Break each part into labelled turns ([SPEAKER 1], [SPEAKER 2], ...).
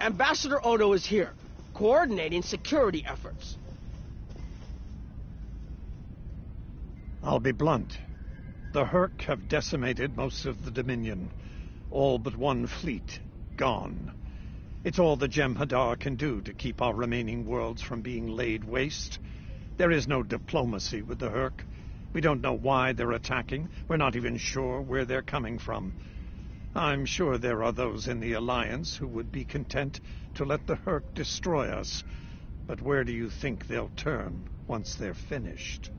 [SPEAKER 1] Ambassador Odo is here, coordinating security efforts.
[SPEAKER 2] I'll be blunt. The Hurk have decimated most of the Dominion. All but one fleet gone. It's all the Jem'Hadar can do to keep our remaining worlds from being laid waste. There is no diplomacy with the Hurk. We don't know why they're attacking. We're not even sure where they're coming from. I'm sure there are those in the Alliance who would be content to let the Hurk destroy us. But where do you think they'll turn once they're finished?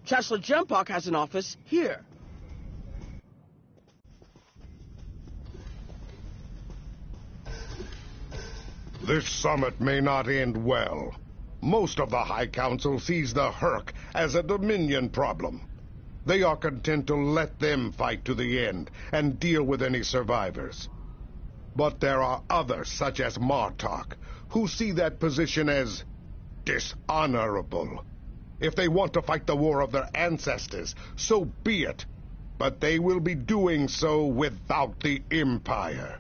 [SPEAKER 1] Chancellor Jempok has an office here.
[SPEAKER 3] This summit may not end well. Most of the High Council sees the Hurk as a Dominion problem. They are content to let them fight to the end and deal with any survivors. But there are others, such as Martok, who see that position as dishonorable. If they want to fight the war of their ancestors, so be it. But they will be doing so without the Empire.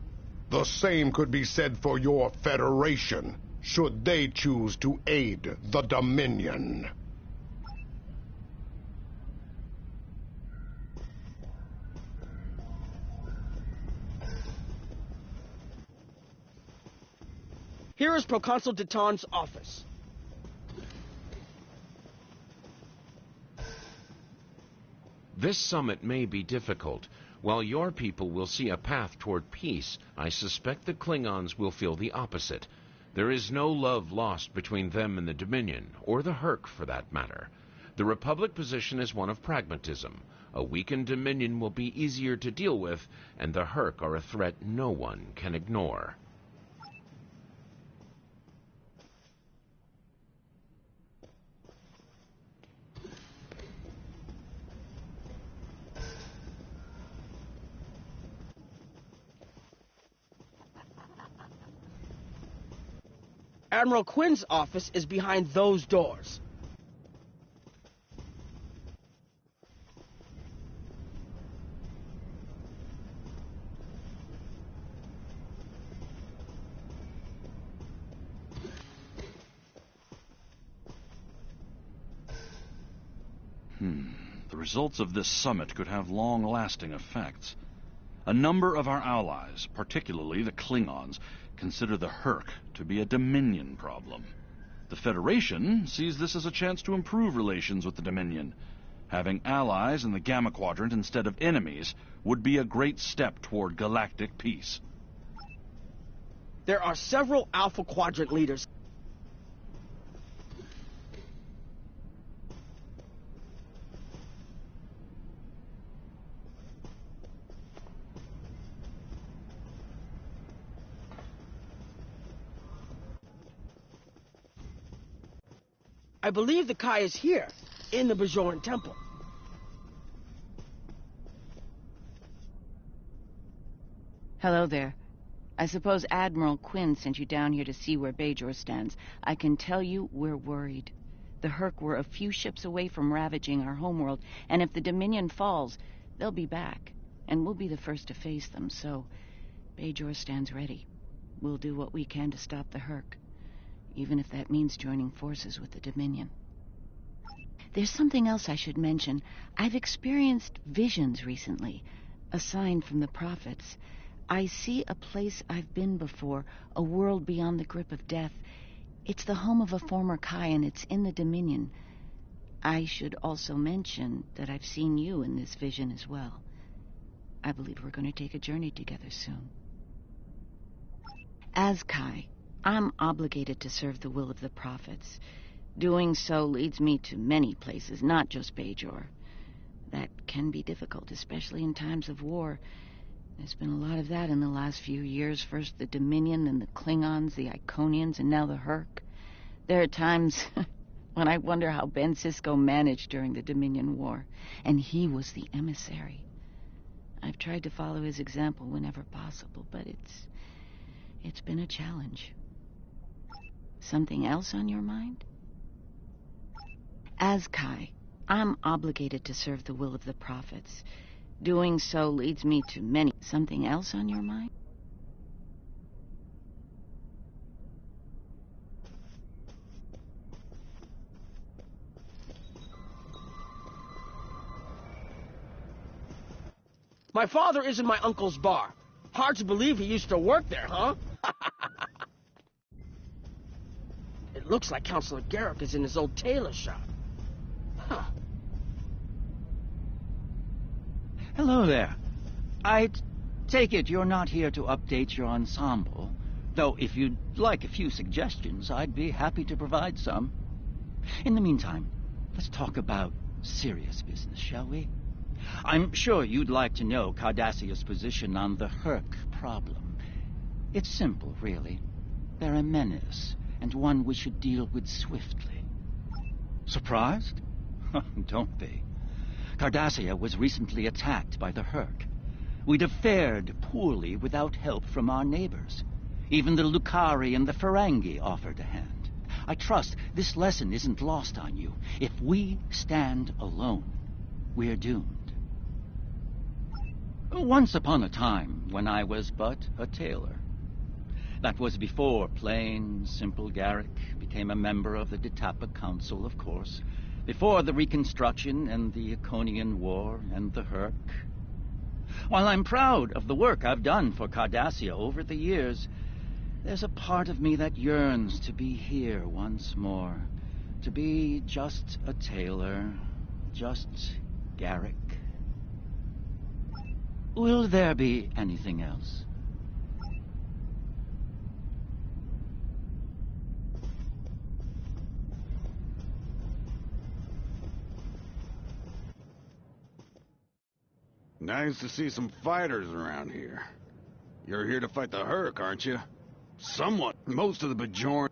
[SPEAKER 3] The same could be said for your Federation, should they choose to aid the Dominion.
[SPEAKER 1] Here is Proconsul Deton's office.
[SPEAKER 4] This summit may be difficult. While your people will see a path toward peace, I suspect the Klingons will feel the opposite. There is no love lost between them and the Dominion, or the Hurk for that matter. The Republic position is one of pragmatism. A weakened Dominion will be easier to deal with, and the Hurk are a threat no one can ignore.
[SPEAKER 1] Admiral Quinn's office is behind those doors.
[SPEAKER 5] The results of this summit could have long-lasting effects. A number of our allies, particularly the Klingons, consider the Hurk to be a Dominion problem. The Federation sees this as a chance to improve relations with the Dominion. Having allies in the Gamma Quadrant instead of enemies would be a great step toward galactic peace.
[SPEAKER 1] There are several Alpha Quadrant leaders. I believe the Kai is here, in the Bajoran Temple.
[SPEAKER 6] Hello there. I suppose Admiral Quinn sent you down here to see where Bajor stands. I can tell you we're worried. The Hurk were a few ships away from ravaging our homeworld, and if the Dominion falls, they'll be back, and we'll be the first to face them, so Bajor stands ready. We'll do what we can to stop the Hurk, even if that means joining forces with the Dominion. There's something else I should mention. I've experienced visions recently, a sign from the prophets. I see a place I've been before, a world beyond the grip of death. It's the home of a former Kai, and it's in the Dominion. I should also mention that I've seen you in this vision as well. I believe we're going to take a journey together soon. As Kai, I'm obligated to serve the will of the prophets. Doing so leads me to many places, not just Bajor. That can be difficult, especially in times of war. There's been a lot of that in the last few years. First the Dominion, then the Klingons, the Iconians, and now the Hurk. There are times when I wonder how Ben Sisko managed during the Dominion War. And he was the emissary. I've tried to follow his example whenever possible, but it's been a challenge. Something else on your mind? As Kai, I'm obligated to serve the will of the prophets. Doing so leads me to many. Something else on your mind?
[SPEAKER 1] My father is in my uncle's bar. Hard to believe he used to work there, huh? It looks like Counselor Garrick is in his old tailor shop. Huh.
[SPEAKER 7] Hello there. I take it you're not here to update your ensemble, though if you'd like a few suggestions, I'd be happy to provide some. In the meantime, let's talk about serious business, shall we? I'm sure you'd like to know Cardassia's position on the Hurk problem. It's simple, really. They're a menace, and one we should deal with swiftly. Surprised? Don't be. Cardassia was recently attacked by the Hurk. We'd have fared poorly without help from our neighbors. Even the Lukari and the Ferengi offered a hand. I trust this lesson isn't lost on you. If we stand alone, we're doomed. Once upon a time, when I was but a tailor. That was before plain, simple Garrick became a member of the Detapa Council, of course. Before the Reconstruction and the Iconian War and the Hurk. While I'm proud of the work I've done for Cardassia over the years, there's a part of me that yearns to be here once more. To be just a tailor, just Garrick. Will there be anything else?
[SPEAKER 8] Nice to see some fighters around here. You're here to fight the Hurk, aren't you? Somewhat. Most of the Bajoran...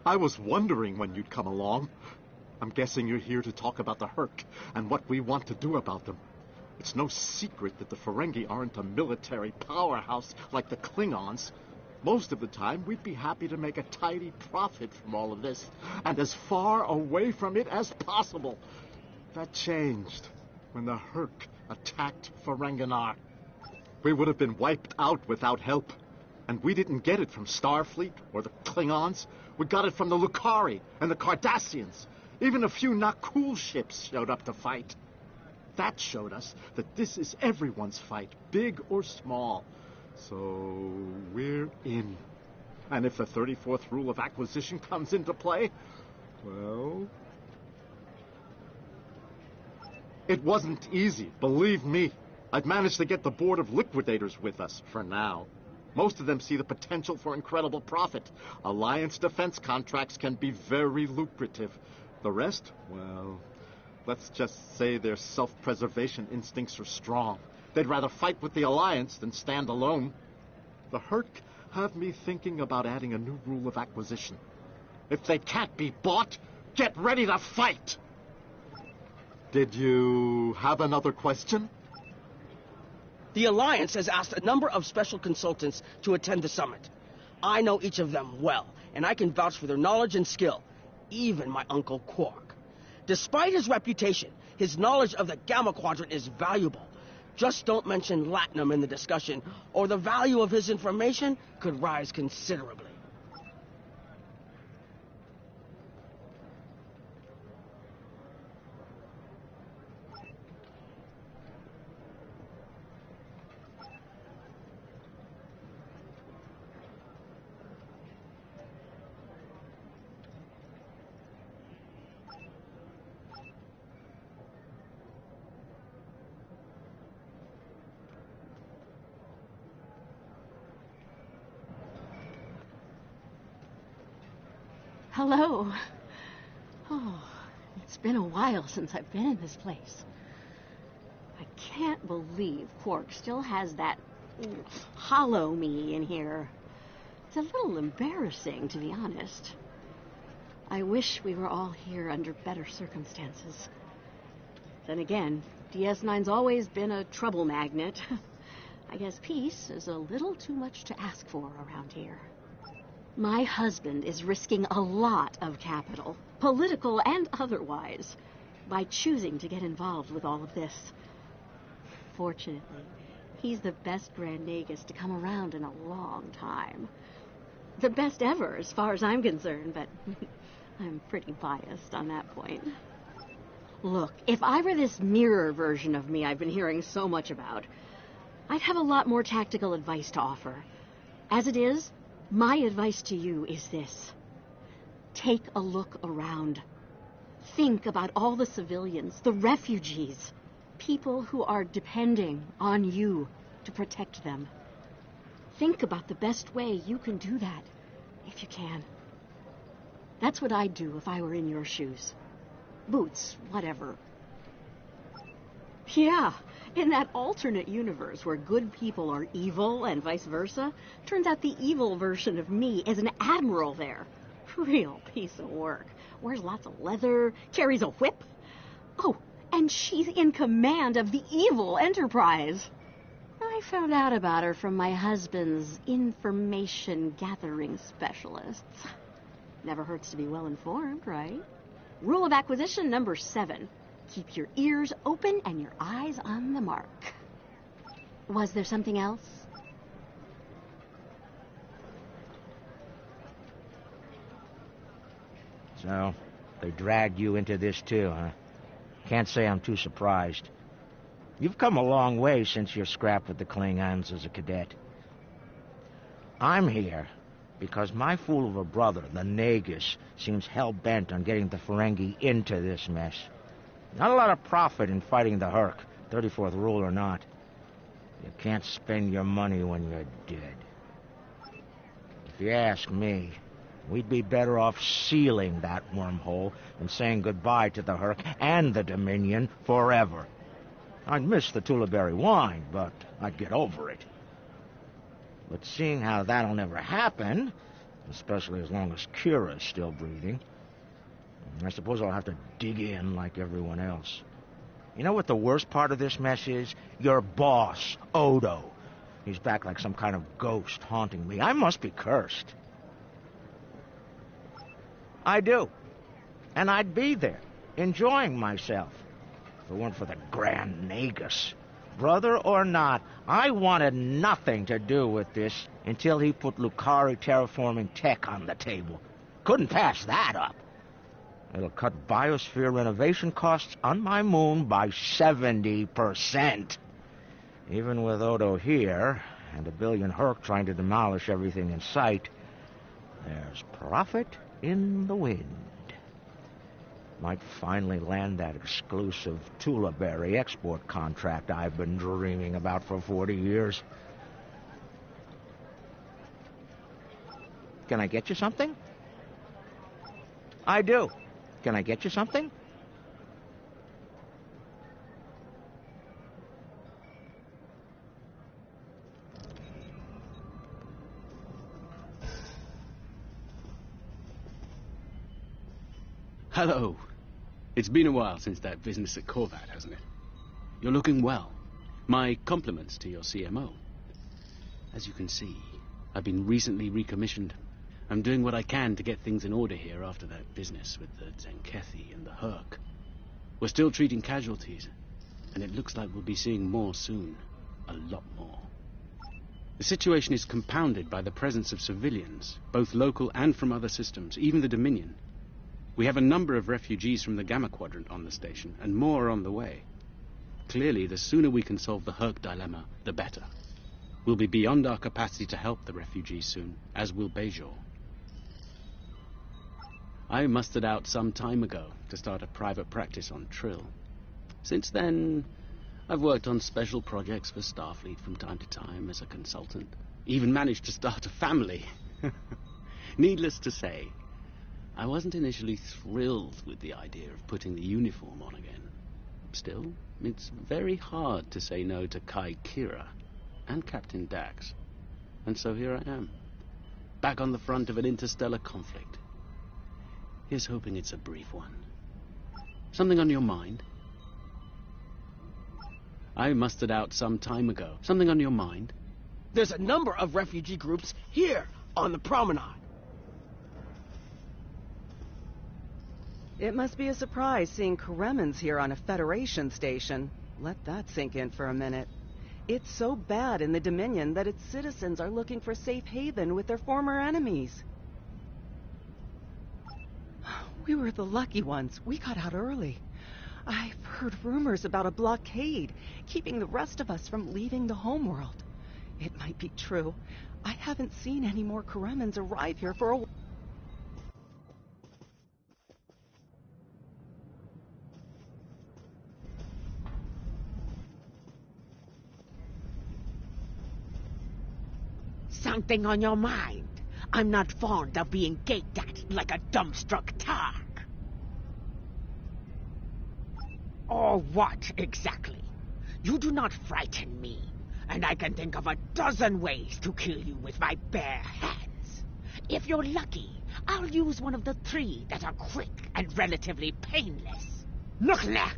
[SPEAKER 9] I was wondering when you'd come along. I'm guessing you're here to talk about the Hurk and what we want to do about them. It's no secret that the Ferengi aren't a military powerhouse like the Klingons. Most of the time, we'd be happy to make a tidy profit from all of this, and as far away from it as possible. That changed when the Hurk attacked Ferenginar. We would have been wiped out without help. And we didn't get it from Starfleet or the Klingons. We got it from the Lukari and the Cardassians. Even a few not cool ships showed up to fight. That showed us that this is everyone's fight, big or small. So we're in. And if the 34th rule of acquisition comes into play, well... It wasn't easy, believe me. I've managed to get the Board of Liquidators with us, for now. Most of them see the potential for incredible profit. Alliance defense contracts can be very lucrative. The rest, well, let's just say their self-preservation instincts are strong. They'd rather fight with the Alliance than stand alone. The Hurk have me thinking about adding a new rule of acquisition. If they can't be bought, get ready to fight! Did you have another question?
[SPEAKER 1] The Alliance has asked a number of special consultants to attend the summit. I know each of them well, and I can vouch for their knowledge and skill, even my Uncle Quark. Despite his reputation, his knowledge of the Gamma Quadrant is valuable. Just don't mention Latinum in the discussion, or the value of his information could rise considerably.
[SPEAKER 10] Hello. Oh, it's been a while since I've been in this place. I can't believe Quark still has that hollow me in here. It's a little embarrassing, to be honest. I wish we were all here under better circumstances. Then again, DS9's always been a trouble magnet. I guess peace is a little too much to ask for around here. My husband is risking a lot of capital, political and otherwise, by choosing to get involved with all of this. Fortunately, he's the best Grand Nagus to come around in a long time. The best ever, as far as I'm concerned, but I'm pretty biased on that point. Look, if I were this mirror version of me I've been hearing so much about, I'd have a lot more tactical advice to offer. As it is, my advice to you is this. Take a look around. Think about all the civilians, the refugees, people who are depending on you to protect them. Think about the best way you can do that, if you can. That's what I'd do if I were in your shoes. Boots, whatever. Yeah, in that alternate universe where good people are evil and vice versa, turns out the evil version of me is an admiral there. Real piece of work. Wears lots of leather, carries a whip. Oh, and she's in command of the evil Enterprise. I found out about her from my husband's information gathering specialists. Never hurts to be well informed, right? Rule of acquisition number 7. Keep your ears open and your eyes on the mark. Was there something else?
[SPEAKER 11] So, they dragged you into this too, huh? Can't say I'm too surprised. You've come a long way since your scrap with the Klingons as a cadet. I'm here because my fool of a brother, the Nagus, seems hell-bent on getting the Ferengi into this mess. Not a lot of profit in fighting the Hurk, 34th rule or not. You can't spend your money when you're dead. If you ask me, we'd be better off sealing that wormhole and saying goodbye to the Hurk and the Dominion forever. I'd miss the Tulaberry wine, but I'd get over it. But seeing how that'll never happen, especially as long as Kira's still breathing, I suppose I'll have to dig in like everyone else. You know what the worst part of this mess is? Your boss, Odo. He's back like some kind of ghost haunting me. I must be cursed. I do. And I'd be there, enjoying myself, if it weren't for the Grand Nagus. Brother or not, I wanted nothing to do with this until he put Lukari terraforming tech on the table. Couldn't pass that up. It'll cut biosphere renovation costs on my moon by 70%. Even with Odo here, and a billion Hurk trying to demolish everything in sight, there's profit in the wind. Might finally land that exclusive Tulaberry export contract I've been dreaming about for 40 years. Can I get you something? I do. Can I get you something?
[SPEAKER 12] Hello. It's been a while since that business at Korvat, hasn't it? You're looking well. My compliments to your CMO. As you can see, I've been recently recommissioned. I'm doing what I can to get things in order here after that business with the Zenkethi and the Hurk. We're still treating casualties, and it looks like we'll be seeing more soon. A lot more. The situation is compounded by the presence of civilians, both local and from other systems, even the Dominion. We have a number of refugees from the Gamma Quadrant on the station, and more are on the way. Clearly, the sooner we can solve the Hurk dilemma, the better. We'll be beyond our capacity to help the refugees soon, as will Bajor. I mustered out some time ago to start a private practice on Trill. Since then, I've worked on special projects for Starfleet from time to time as a consultant. Even managed to start a family. Needless to say, I wasn't initially thrilled with the idea of putting the uniform on again. Still, it's very hard to say no to Kai Kira and Captain Dax. And so here I am, back on the front of an interstellar conflict. Here's hoping it's a brief one. Something on your mind? I mustered out some time ago. Something on your mind?
[SPEAKER 1] There's a number of refugee groups here on the promenade.
[SPEAKER 13] It must be a surprise seeing Karemans here on a Federation station. Let that sink in for a minute. It's so bad in the Dominion that its citizens are looking for safe haven with their former enemies. We were the lucky ones. We got out early. I've heard rumors about a blockade, keeping the rest of us from leaving the homeworld. It might be true. I haven't seen any more Karemans arrive here for a while.
[SPEAKER 14] Something on your mind? I'm not fond of being gaped at like a dumbstruck targ. Or what, exactly? You do not frighten me, and I can think of a dozen ways to kill you with my bare hands. If you're lucky, I'll use one of the 3 that are quick and relatively painless. Nukhla!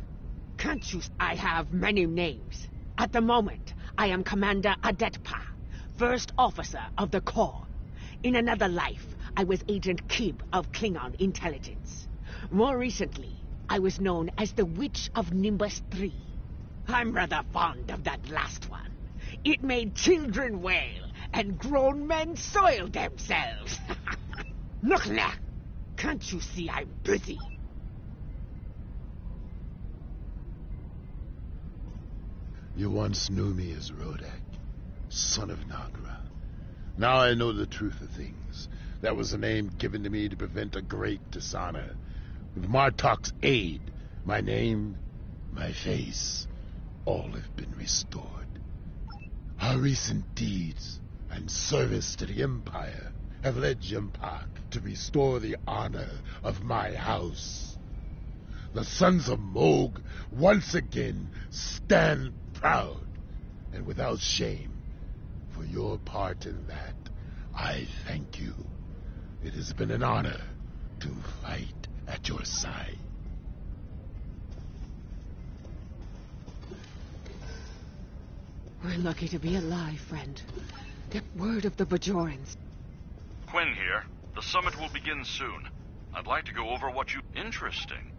[SPEAKER 14] Can't you... I have many names. At the moment, I am Commander Adetpa, First Officer of the Corps. In another life, I was Agent Kib of Klingon Intelligence. More recently, I was known as the Witch of Nimbus 3. I'm rather fond of that last one. It made children wail and grown men soil themselves. Nukhla! Can't you see I'm busy?
[SPEAKER 15] You once knew me as Rodak, son of Nagra. Now I know the truth of things. That was a name given to me to prevent a great dishonor. With Martok's aid, my name, my face, all have been restored. Our recent deeds and service to the Empire have led Jempak to restore the honor of my house. The sons of Moog once again stand proud and without shame. For your part in that, I thank you. It has been an honor to fight at your side.
[SPEAKER 14] We're lucky to be alive, friend. Get word of the Bajorans.
[SPEAKER 5] Quinn here. The summit will begin soon. I'd like to go over what you... Interesting.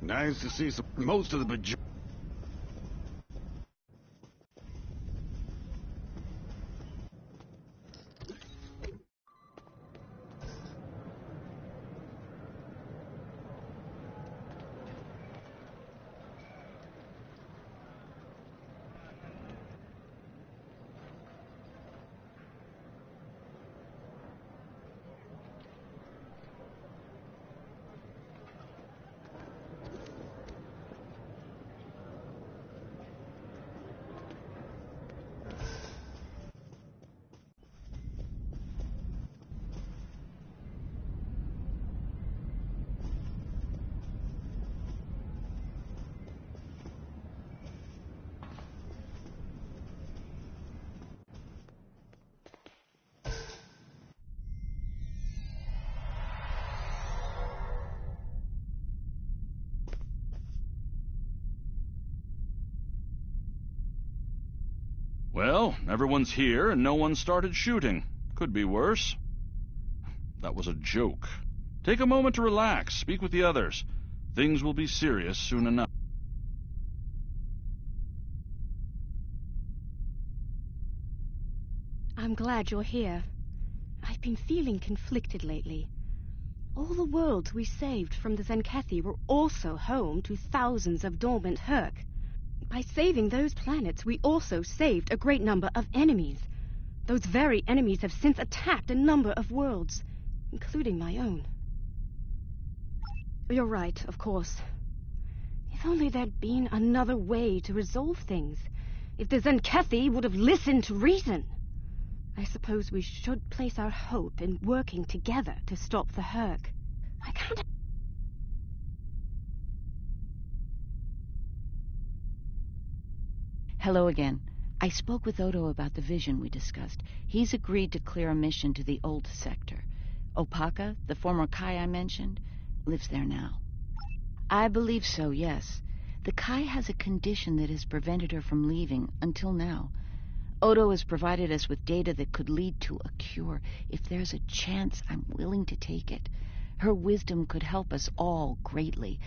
[SPEAKER 8] Nice to see most of the Bajorans.
[SPEAKER 5] Well, everyone's here and no one started shooting. Could be worse. That was a joke. Take a moment to relax. Speak with the others. Things will be serious soon enough.
[SPEAKER 16] I'm glad you're here. I've been feeling conflicted lately. All the worlds we saved from the Zenkethi were also home to thousands of dormant Hurk. By saving those planets, we also saved a great number of enemies. Those very enemies have since attacked a number of worlds, including my own. You're right, of course. If only there'd been another way to resolve things. If the Zenkethi would have listened to reason. I suppose we should place our hope in working together to stop the Hurk. I can't...
[SPEAKER 6] Hello again. I spoke with Odo about the vision we discussed. He's agreed to clear a mission to the old sector. Opaka, the former Kai I mentioned, lives there now. I believe so, yes. The Kai has a condition that has prevented her from leaving until now. Odo has provided us with data that could lead to a cure. If there's a chance, I'm willing to take it. Her wisdom could help us all greatly.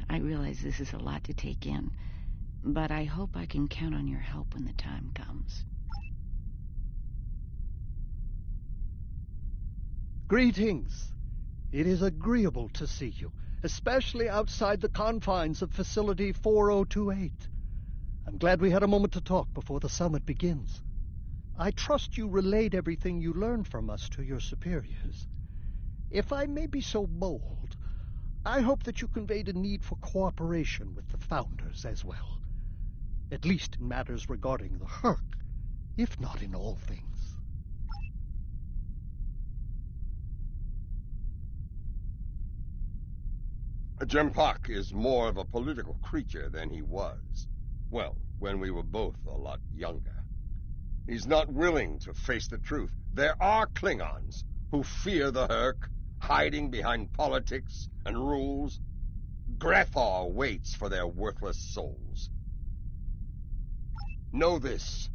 [SPEAKER 6] I realize this is a lot to take in, but I hope I can count on your help when the time comes.
[SPEAKER 17] Greetings. It is agreeable to see you, especially outside the confines of Facility 4028. I'm glad we had a moment to talk before the summit begins. I trust you relayed everything you learned from us to your superiors. If I may be so bold, I hope that you conveyed a need for cooperation with the Founders as well. At least in matters regarding the Hurk, if not in all things.
[SPEAKER 18] Jempak is more of a political creature than he was. Well, when we were both a lot younger. He's not willing to face the truth. There are Klingons who fear the Hurk, hiding behind politics and rules. Grethar waits for their worthless souls. Know this.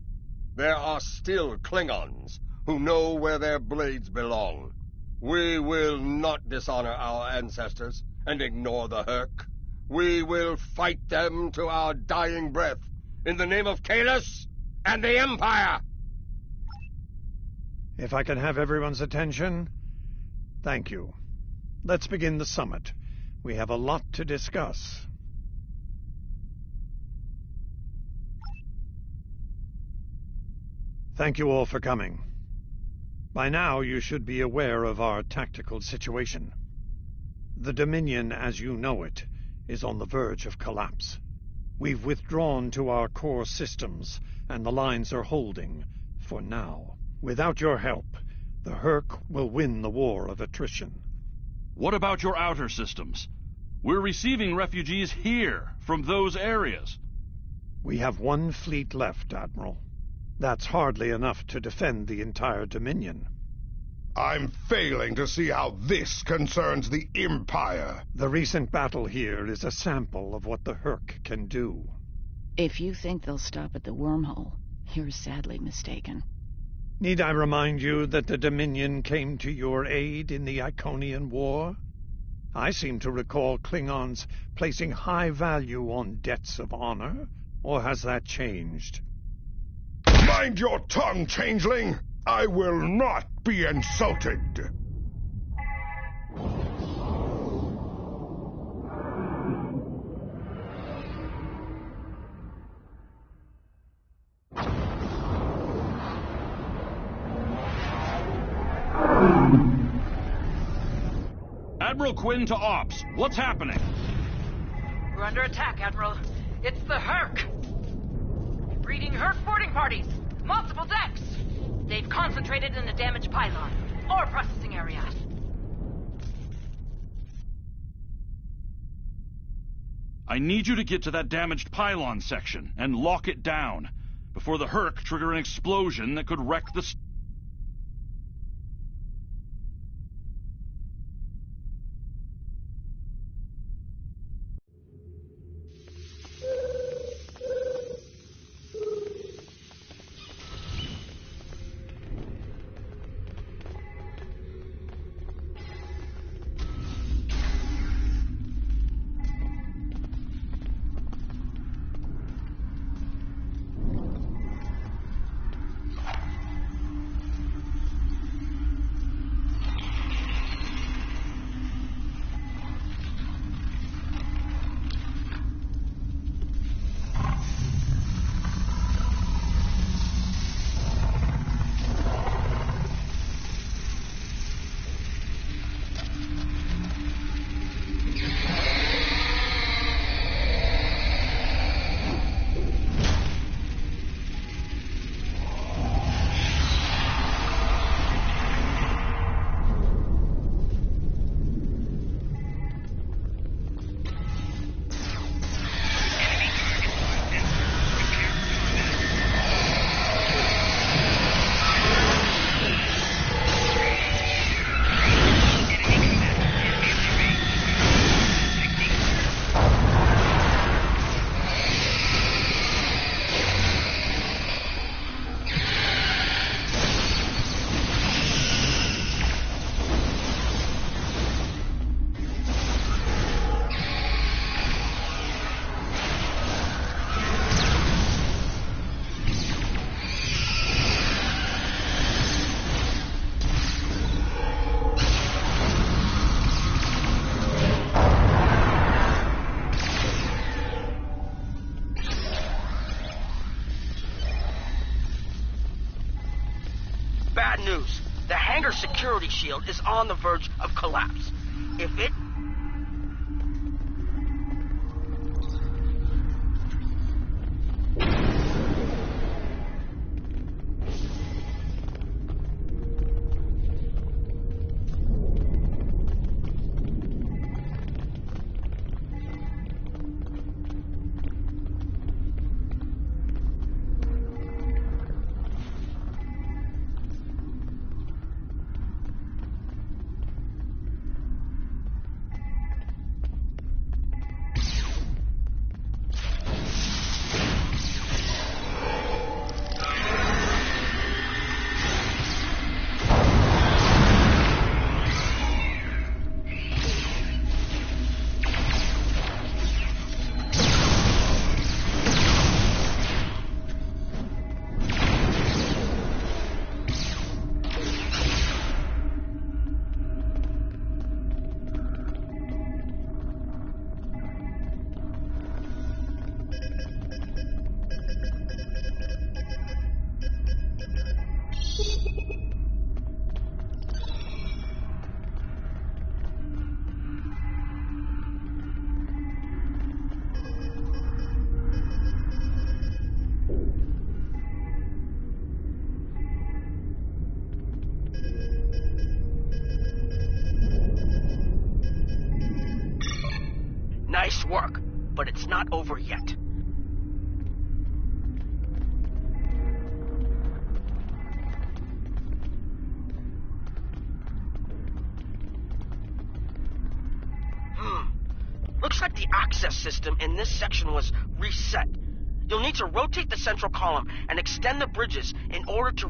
[SPEAKER 18] There are still Klingons who know where their blades belong. We will not dishonor our ancestors and ignore the Hurk. We will fight them to our dying breath in the name of Kahless and the Empire!
[SPEAKER 2] If I can have everyone's attention, thank you. Let's begin the summit. We have a lot to discuss. Thank you all for coming. By now, you should be aware of our tactical situation. The Dominion, as you know it, is on the verge of collapse. We've withdrawn to our core systems, and the lines are holding, for now. Without your help, the Hurk will win the war of attrition.
[SPEAKER 5] What about your outer systems? We're receiving refugees here, from those areas.
[SPEAKER 2] We have one fleet left, Admiral. That's hardly enough to defend the entire Dominion.
[SPEAKER 3] I'm failing to see how this concerns the Empire.
[SPEAKER 2] The recent battle here is a sample of what the Hurk can do.
[SPEAKER 6] If you think they'll stop at the wormhole, you're sadly mistaken.
[SPEAKER 2] Need I remind you that the Dominion came to your aid in the Iconian War? I seem to recall Klingons placing high value on debts of honor, or has that changed?
[SPEAKER 3] Mind your tongue, changeling! I will not be insulted!
[SPEAKER 5] Admiral Quinn to Ops. What's happening?
[SPEAKER 19] We're under attack, Admiral. It's the Hurk. Breeding Hurk boarding parties. Multiple decks. They've concentrated in the damaged pylon. Ore processing area.
[SPEAKER 5] I need you to get to that damaged pylon section and lock it down before the Hurk trigger an explosion that could wreck the...
[SPEAKER 1] inner security shield is on the verge of collapse. If it... Nice work, but it's not over yet. Looks like the access system in this section was reset. You'll need to rotate the central column and extend the bridges in order to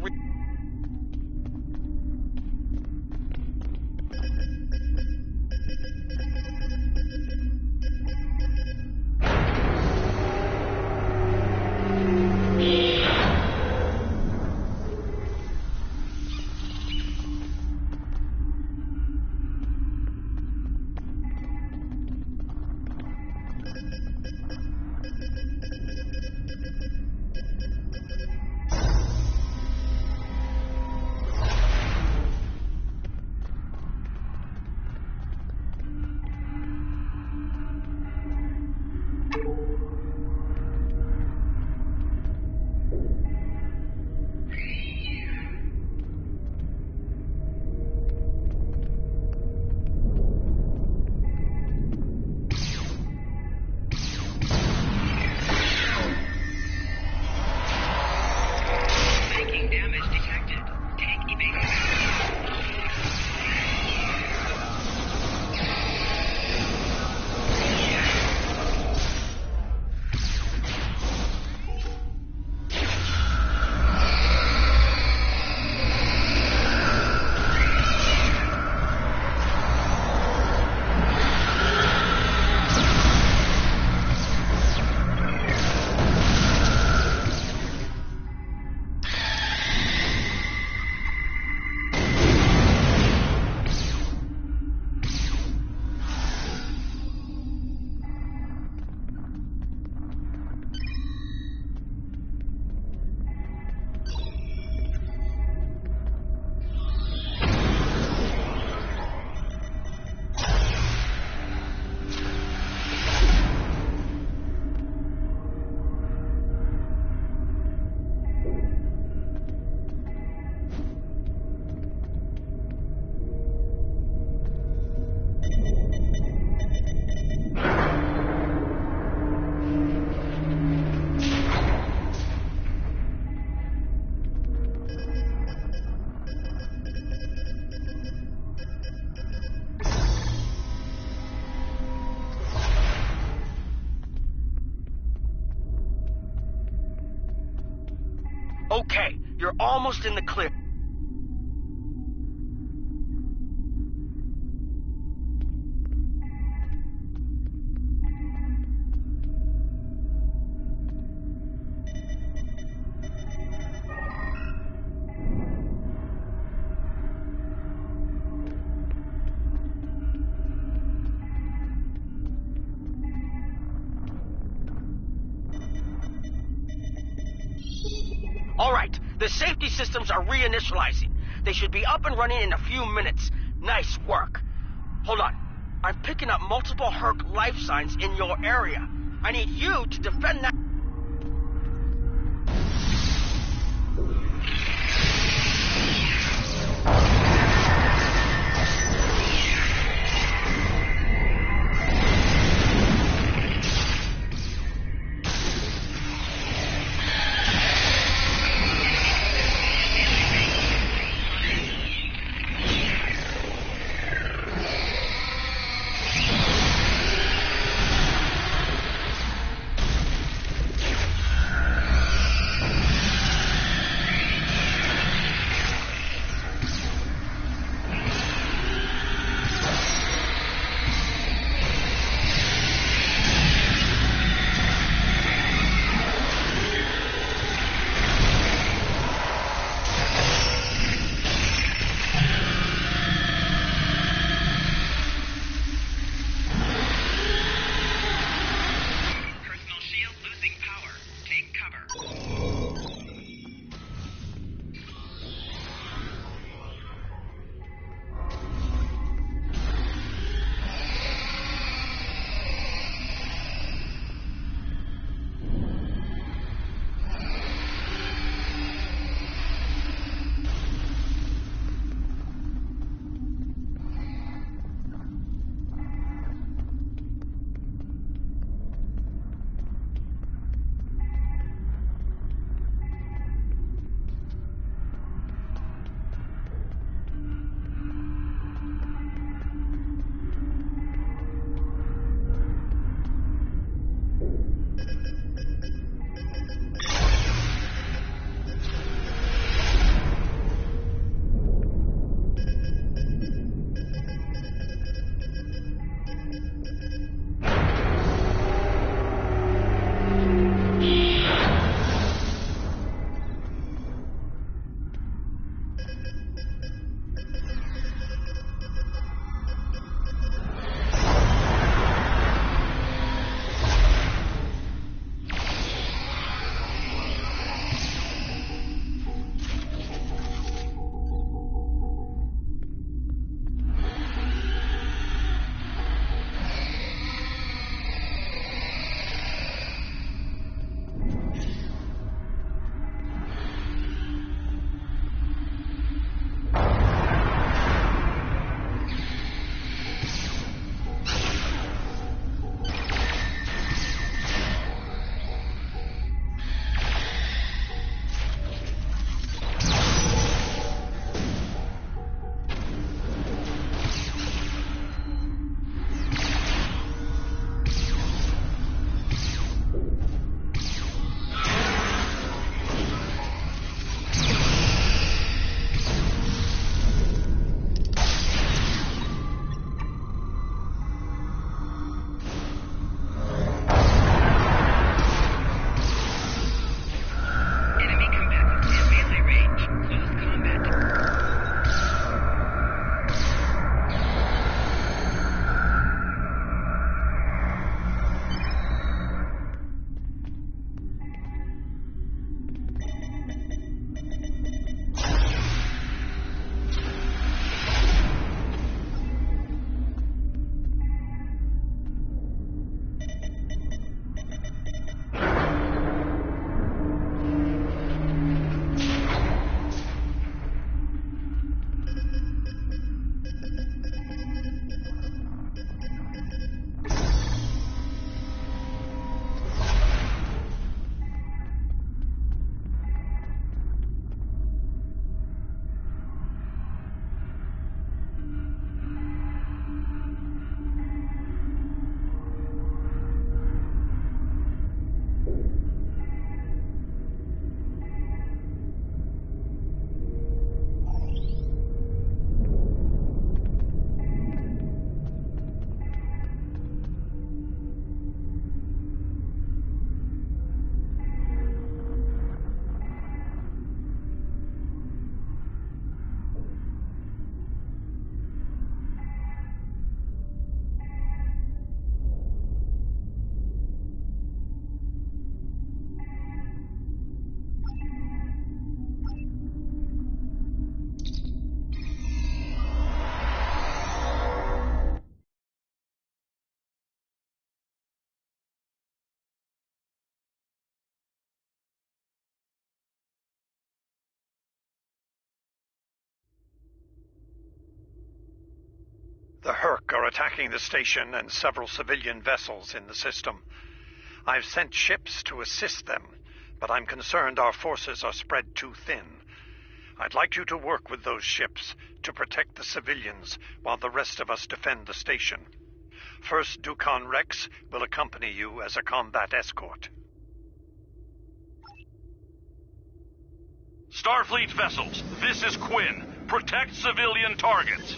[SPEAKER 1] Okay, you're almost in the clear. All right, the safety systems are reinitializing. They should be up and running in a few minutes. Nice work. Hold on. I'm picking up multiple Herc life signs in your area. I need you to defend that...
[SPEAKER 2] The Herc are attacking the station and several civilian vessels in the system. I've sent ships to assist them, but I'm concerned our forces are spread too thin. I'd like you to work with those ships to protect the civilians while the rest of us defend the station. First Dukan Rex will accompany you as a combat escort.
[SPEAKER 5] Starfleet vessels, this is Quinn. Protect civilian targets.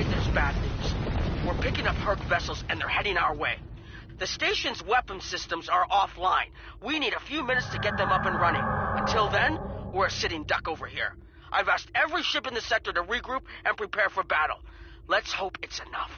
[SPEAKER 1] there's bad news. We're picking up Herc vessels and they're heading our way. The station's weapon systems are offline. We need a few minutes to get them up and running. Until then, we're a sitting duck over here. I've asked every ship in the sector to regroup and prepare for battle. Let's hope it's enough.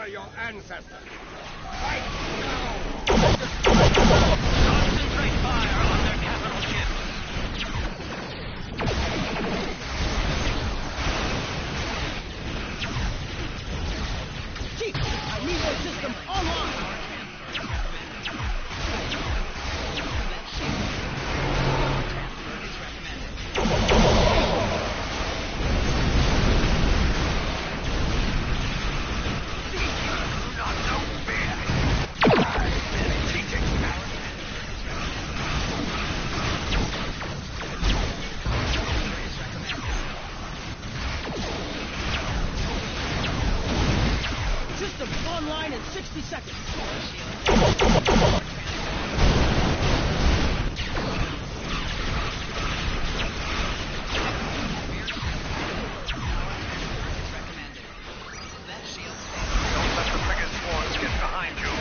[SPEAKER 18] honor your ancestors. Fight now!
[SPEAKER 20] Concentrate fire on their capital ship.
[SPEAKER 1] Chief, I need those systems online. Systems online in 60 seconds.
[SPEAKER 2] Don't let the friggin' swarms get behind you.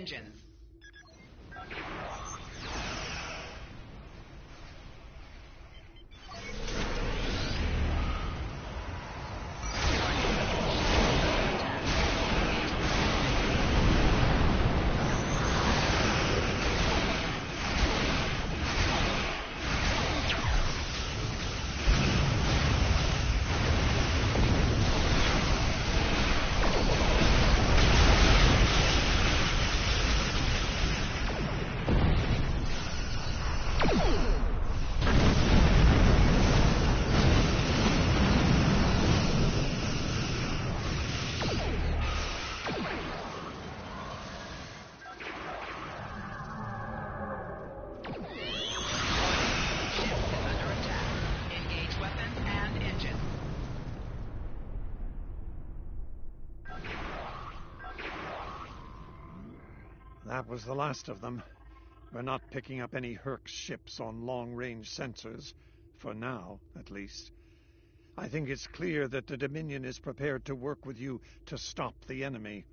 [SPEAKER 19] engines.
[SPEAKER 2] That was the last of them. We're not picking up any Herc ships on long-range sensors, for now, at least. I think it's clear that the Dominion is prepared to work with you to stop the enemy.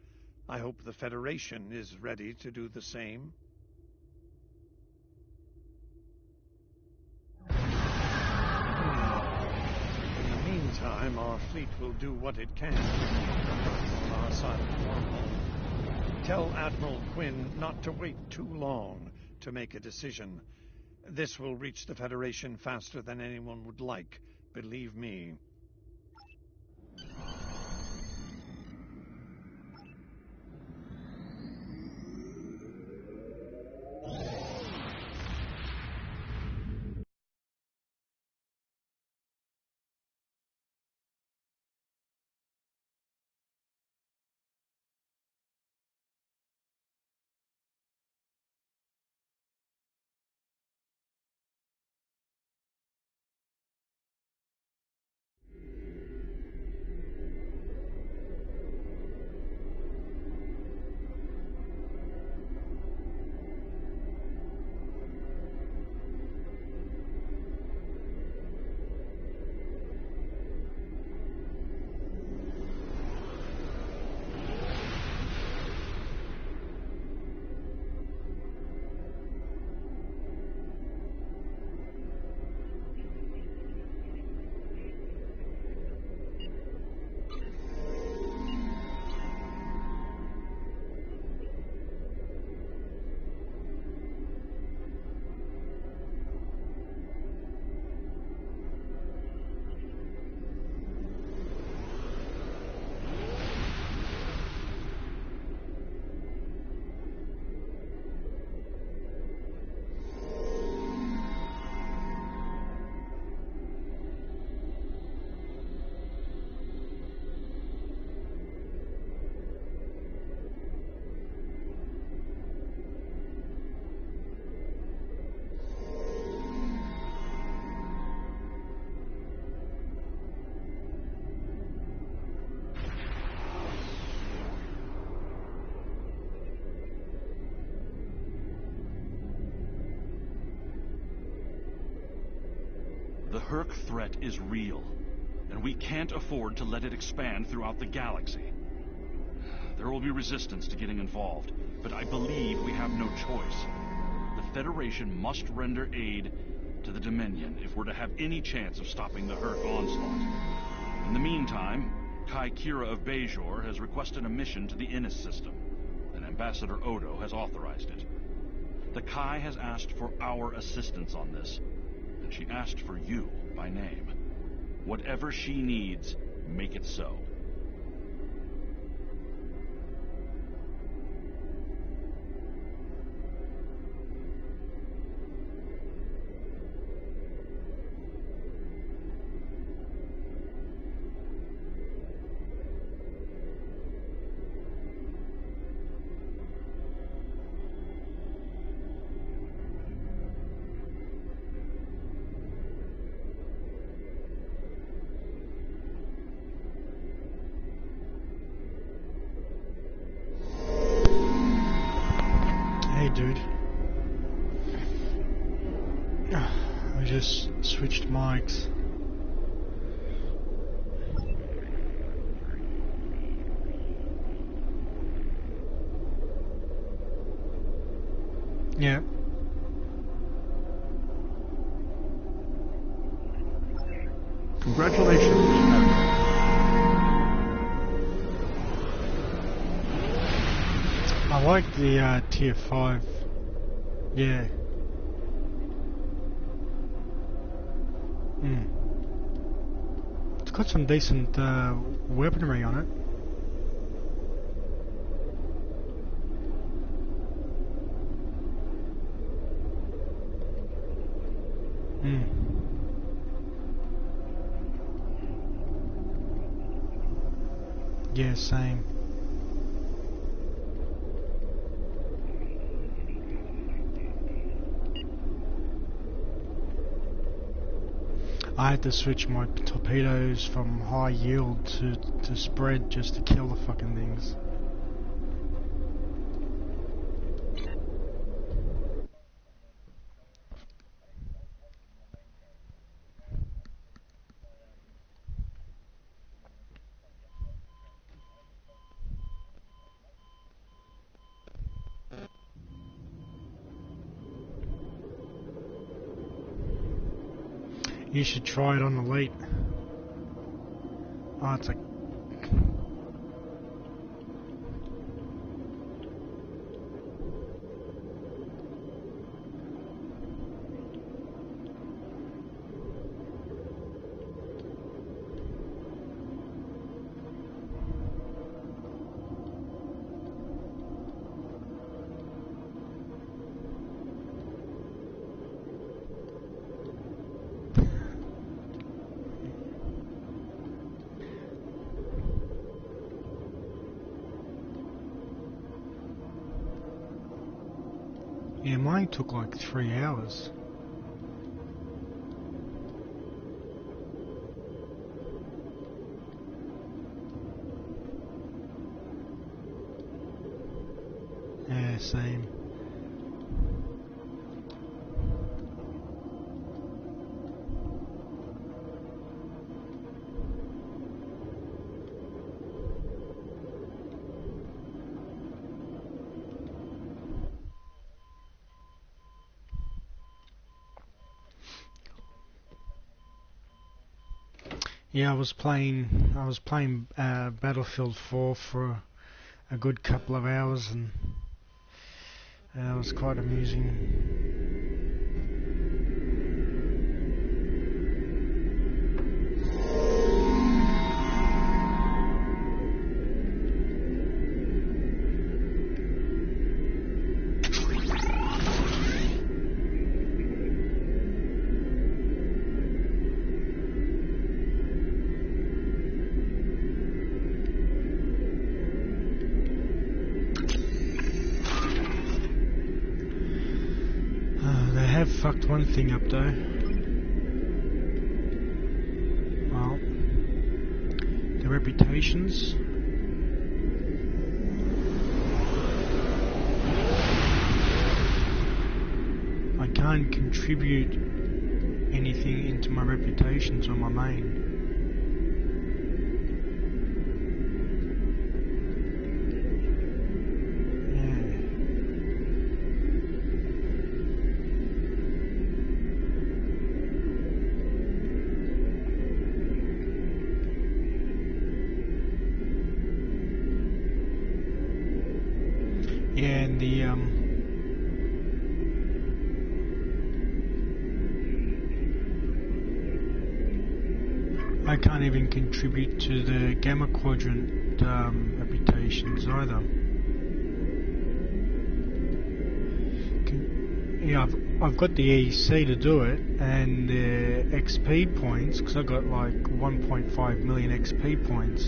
[SPEAKER 2] I hope the Federation is ready to do the same. In the meantime, our fleet will do what it can on our side of the wormhole. Tell Admiral Quinn not to wait too long to make a decision. This will reach the Federation faster than anyone would like, believe me.
[SPEAKER 5] The Herc threat is real, and we can't afford to let it expand throughout the galaxy. There will be resistance to getting involved, but I believe we have no choice. The Federation must render aid to the Dominion if we're to have any chance of stopping the Herc onslaught. In the meantime, Kai Kira of Bajor has requested a mission to the Innis system, and Ambassador Odo has authorized it. The Kai has asked for our assistance on this, and she asked for you by name. Whatever she needs, make it so.
[SPEAKER 21] Dude. I just switched mics. Congratulations, Admiral. I like the Tier 5. Yeah. It's got some decent weaponry on it. Yeah, same. I had to switch my torpedoes from high yield to spread just to kill the fucking things. You should try it on the Elite. Oh, it's like... Yeah, mine took like 3 hours. Yeah, same. Yeah, I was playing Battlefield 4 for a good couple of hours, and it was quite amusing. Fucked one thing up though. Well, the reputations. I can't contribute anything into my reputations on my main. And the I can't even contribute to the Gamma Quadrant reputations either. Yeah, I've got the EC to do it, and the XP points, because I got like 1.5 million XP points,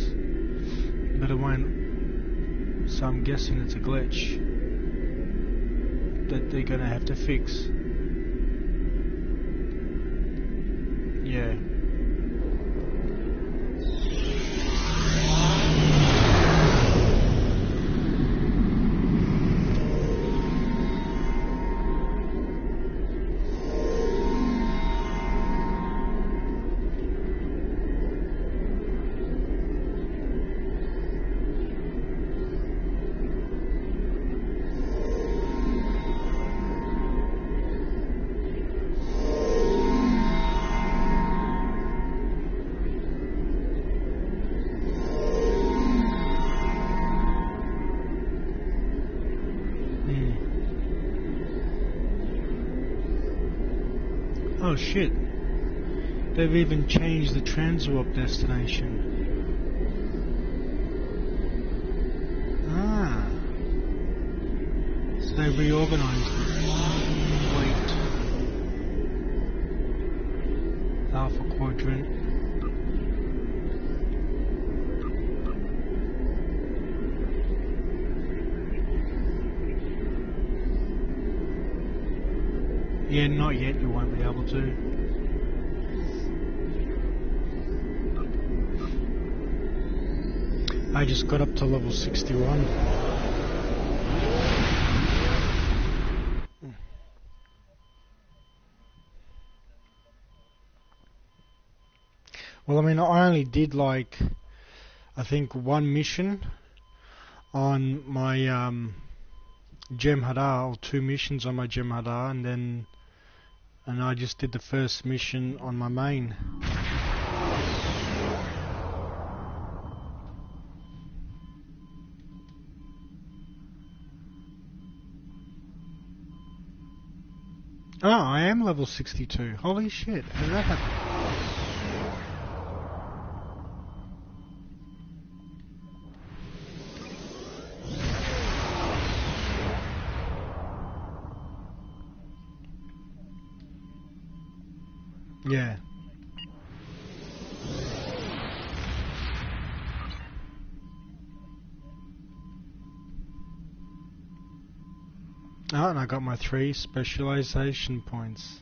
[SPEAKER 21] but it won't. So I'm guessing it's a glitch that they're gonna have to fix. Yeah. Oh shit. They've even changed the transwarp destination. Ah. So they reorganized it. Wait. Alpha Quadrant. Yeah, not yet, you won't be able to. I just got up to level 61. Well, I mean, I only did like, I think, one mission on my Jem'Hadar, or 2 missions on my Jem'Hadar, and I just did the first mission on my main. Oh, I am level 62. Holy shit, how did that happen? Yeah. Oh, and I got my 3 specialization points.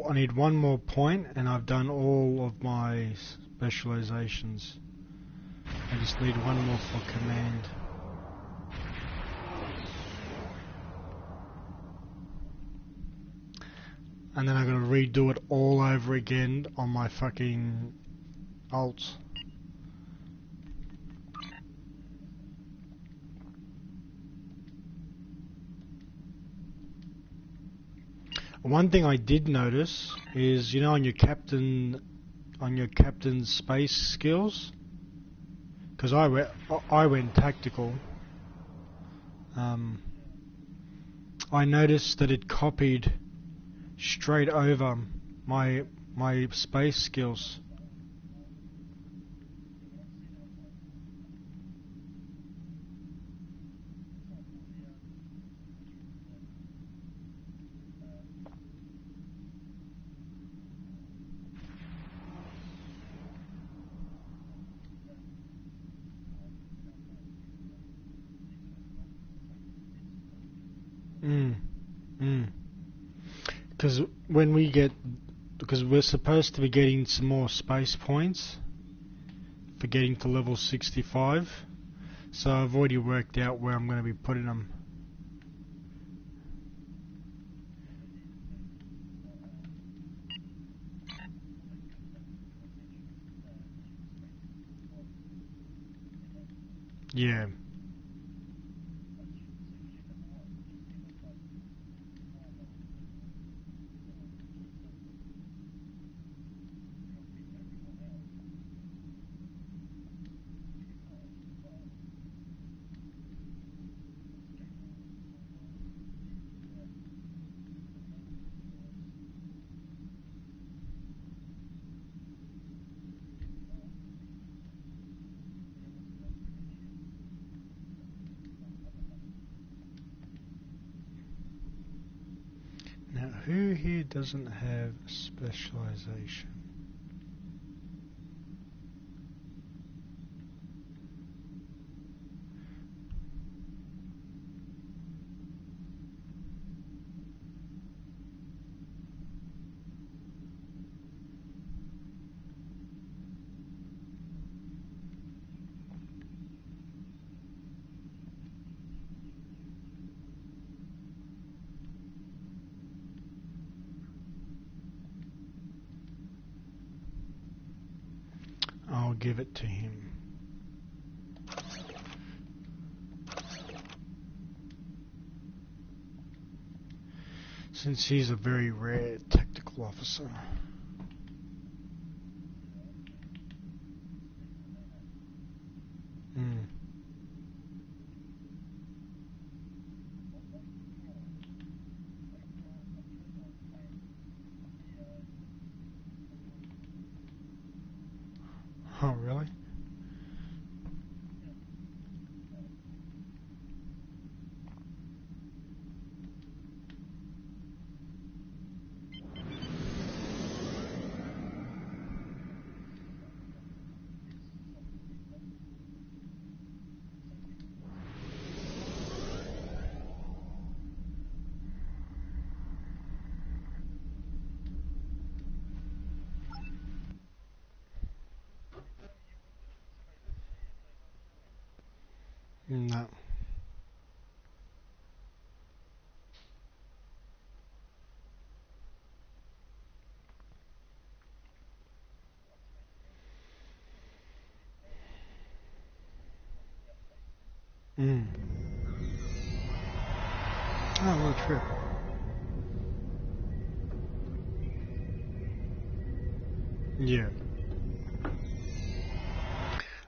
[SPEAKER 21] I need 1 more point, and I've done all of my specializations. I just need 1 more for command. And then I'm gonna redo it all over again on my fucking alts. One thing I did notice is, you know, on your captain's space skills, because I went tactical. I noticed that it copied straight over my space skills. Because we're supposed to be getting some more space points for getting to level 65, so I've already worked out where I'm going to be putting them. Yeah. Now, who here doesn't have specialization? I'll give it to him. Since he's a very rare tactical officer. Oh, really? No. Oh, what a trip. Yeah.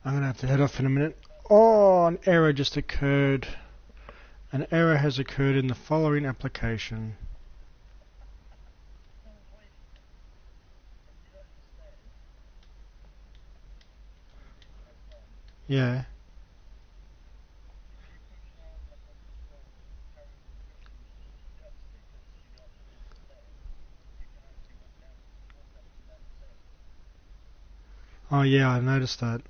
[SPEAKER 21] I'm gonna have to head off in a minute. Oh, an error just occurred. An error has occurred in the following application. Yeah. Oh yeah, I noticed that.